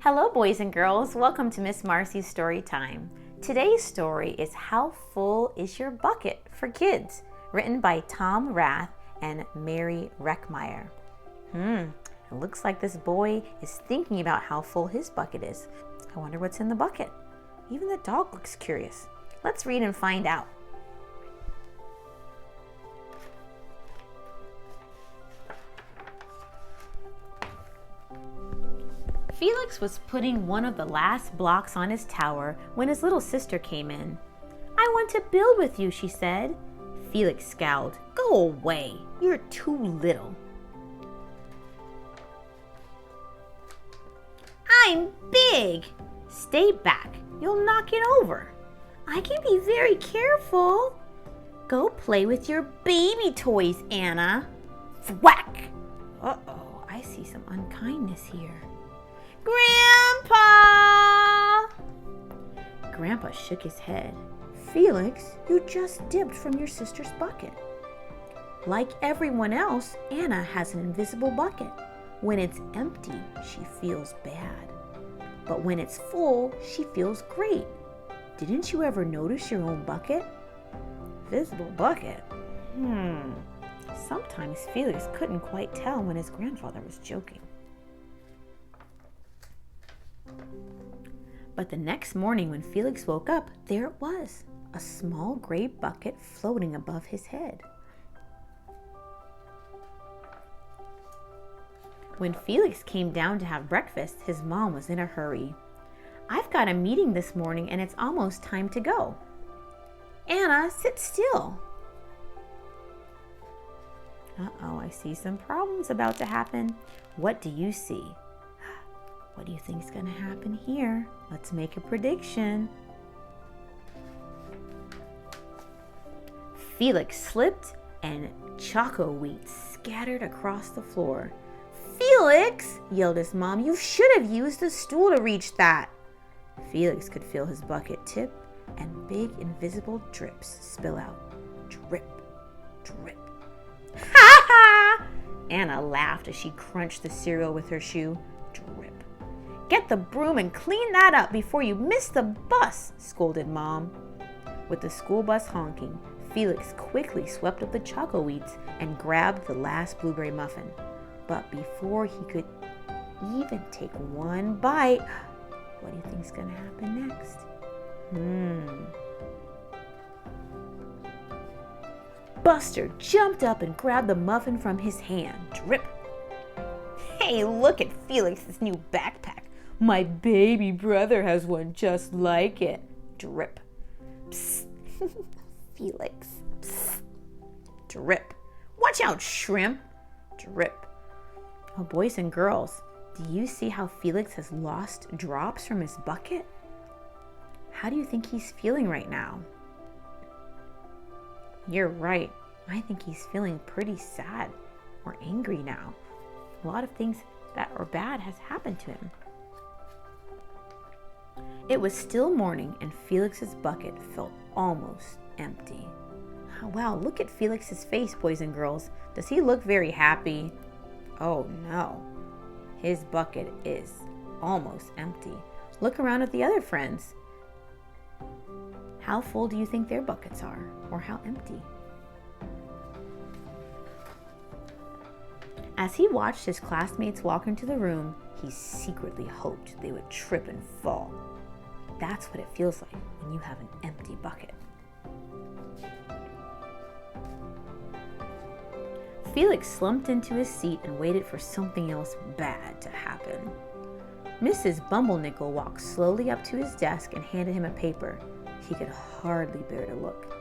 Hello, boys and girls. Welcome to Miss Marcy's Story Time. Today's story is How Full Is Your Bucket for Kids, written by Tom Rath and Mary Reckmeyer. It looks like this boy is thinking about how full his bucket is. I wonder what's in the bucket. Even the dog looks curious. Let's read and find out. Felix was putting one of the last blocks on his tower when his little sister came in. "I want to build with you," she said. Felix scowled. "Go away. You're too little." "I'm big." "Stay back. You'll knock it over." "I can be very careful." "Go play with your baby toys, Anna." Thwack! Uh-oh, I see some unkindness here. "Grandpa!" Grandpa shook his head. "Felix, you just dipped from your sister's bucket." Like everyone else, Anna has an invisible bucket. When it's empty, she feels bad. But when it's full, she feels great. Didn't you ever notice your own bucket? Visible bucket? Sometimes Felix couldn't quite tell when his grandfather was joking. But the next morning when Felix woke up, there it was, a small gray bucket floating above his head. When Felix came down to have breakfast, his mom was in a hurry. "I've got a meeting this morning and it's almost time to go." "Anna, sit still." Uh-oh, I see some problems about to happen. What do you see? What do you think is going to happen here? Let's make a prediction. Felix slipped and choco wheat scattered across the floor. "Felix!" yelled his mom. "You should have used the stool to reach that." Felix could feel his bucket tip and big invisible drips spill out. Drip, drip. "Ha ha!" Anna laughed as she crunched the cereal with her shoe. Drip. "Get the broom and clean that up before you miss the bus," scolded Mom. With the school bus honking, Felix quickly swept up the choco wheats and grabbed the last blueberry muffin. But before he could even take one bite, what do you think's going to happen next? Buster jumped up and grabbed the muffin from his hand. Drip. "Hey, look at Felix's new backpack. My baby brother has one just like it." Drip. "Psst." Felix. Psst. Drip. "Watch out, shrimp." Drip. Oh, boys and girls, do you see how Felix has lost drops from his bucket? How do you think he's feeling right now? You're right. I think he's feeling pretty sad or angry now. A lot of things that are bad has happened to him. It was still morning and Felix's bucket felt almost empty. Oh, wow, look at Felix's face, boys and girls. Does he look very happy? Oh no, his bucket is almost empty. Look around at the other friends. How full do you think their buckets are, or how empty? As he watched his classmates walk into the room, he secretly hoped they would trip and fall. That's what it feels like when you have an empty bucket. Felix slumped into his seat and waited for something else bad to happen. Mrs. Bumblenickel walked slowly up to his desk and handed him a paper. He could hardly bear to look.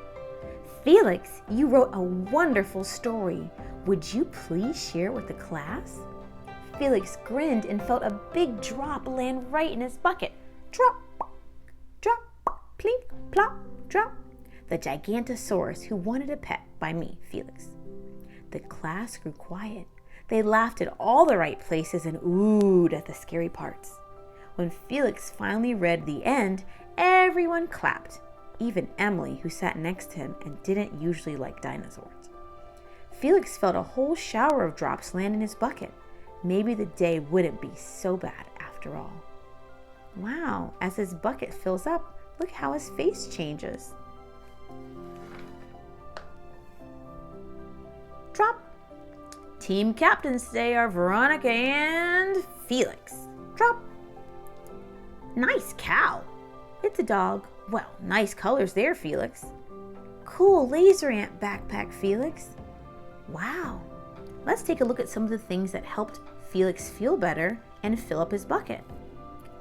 "Felix, you wrote a wonderful story. Would you please share it with the class?" Felix grinned and felt a big drop land right in his bucket. Drop, drop, plink, plop, drop. "The Gigantosaurus Who Wanted a Pet" by me, Felix. The class grew quiet. They laughed at all the right places and oohed at the scary parts. When Felix finally read the end, everyone clapped, even Emily, who sat next to him and didn't usually like dinosaurs. Felix felt a whole shower of drops land in his bucket. Maybe the day wouldn't be so bad after all. Wow, as his bucket fills up, look how his face changes. Drop. Team captains today are Veronica and Felix. Drop. Nice cow. It's a dog. Well, nice colors there, Felix. Cool laser ant backpack, Felix. Wow. Let's take a look at some of the things that helped Felix feel better and fill up his bucket.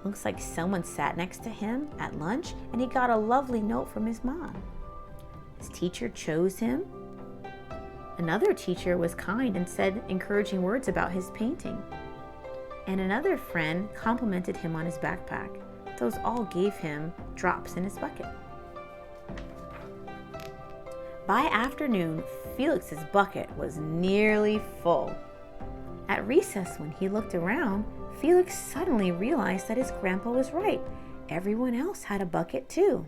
Looks like someone sat next to him at lunch and he got a lovely note from his mom. His teacher chose him. Another teacher was kind and said encouraging words about his painting. And another friend complimented him on his backpack. Those all gave him drops in his bucket. By afternoon, Felix's bucket was nearly full. At recess, when he looked around, Felix suddenly realized that his grandpa was right. Everyone else had a bucket too.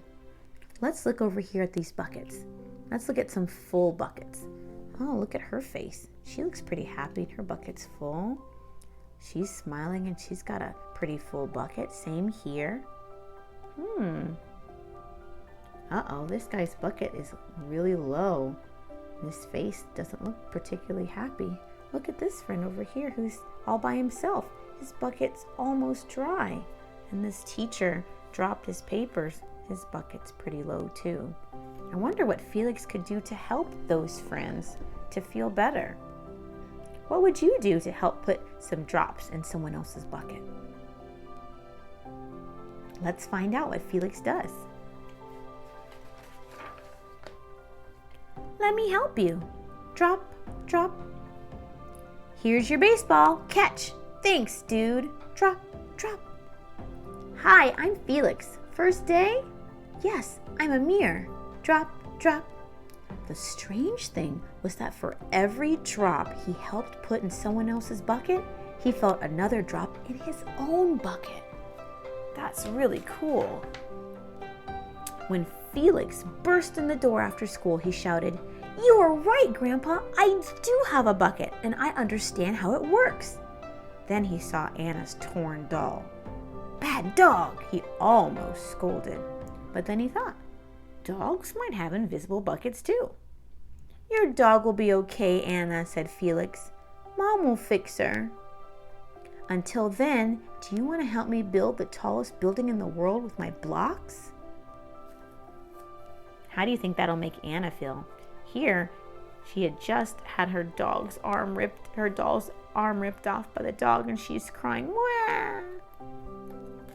Let's look over here at these buckets. Let's look at some full buckets. Oh, look at her face. She looks pretty happy. Her bucket's full. She's smiling and she's got a pretty full bucket. Same here. Uh-oh, this guy's bucket is really low. His face doesn't look particularly happy. Look at this friend over here who's all by himself. His bucket's almost dry. And this teacher dropped his papers. His bucket's pretty low too. I wonder what Felix could do to help those friends to feel better. What would you do to help put some drops in someone else's bucket? Let's find out what Felix does. Let me help you. Drop, drop. Here's your baseball. Catch. Thanks, dude. Drop, drop. Hi, I'm Felix. First day? Yes, I'm Amir. Drop, drop. The strange thing was that for every drop he helped put in someone else's bucket, he felt another drop in his own bucket. That's really cool. When Felix burst in the door after school, he shouted, "You are right, Grandpa. I do have a bucket, and I understand how it works." Then he saw Anna's torn doll. "Bad dog," he almost scolded. But then he thought, dogs might have invisible buckets too. "Your dog will be okay, Anna," said Felix. "Mom will fix her. Until then, do you want to help me build the tallest building in the world with my blocks?" How do you think that'll make Anna feel? Here, she had just had her doll's arm ripped off by the dog, and she's crying. Wah!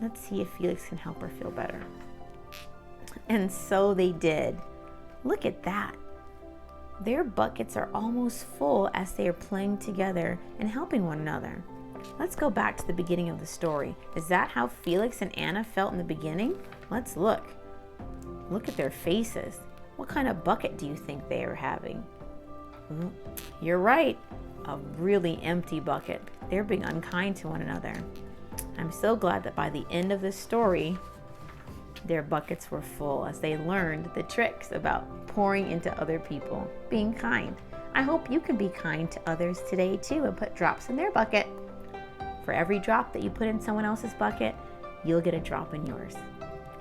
Let's see if Felix can help her feel better. And so they did. Look at that. Their buckets are almost full as they are playing together and helping one another. Let's go back to the beginning of the story. Is that how Felix and Anna felt in the beginning? Let's look. Look at their faces. What kind of bucket do you think they are having? You're right. A really empty bucket. They're being unkind to one another. I'm so glad that by the end of this story, their buckets were full as they learned the tricks about pouring into other people, being kind. I hope you can be kind to others today too and put drops in their bucket. For every drop that you put in someone else's bucket, you'll get a drop in yours.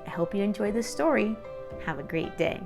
I hope you enjoyed this story. Have a great day.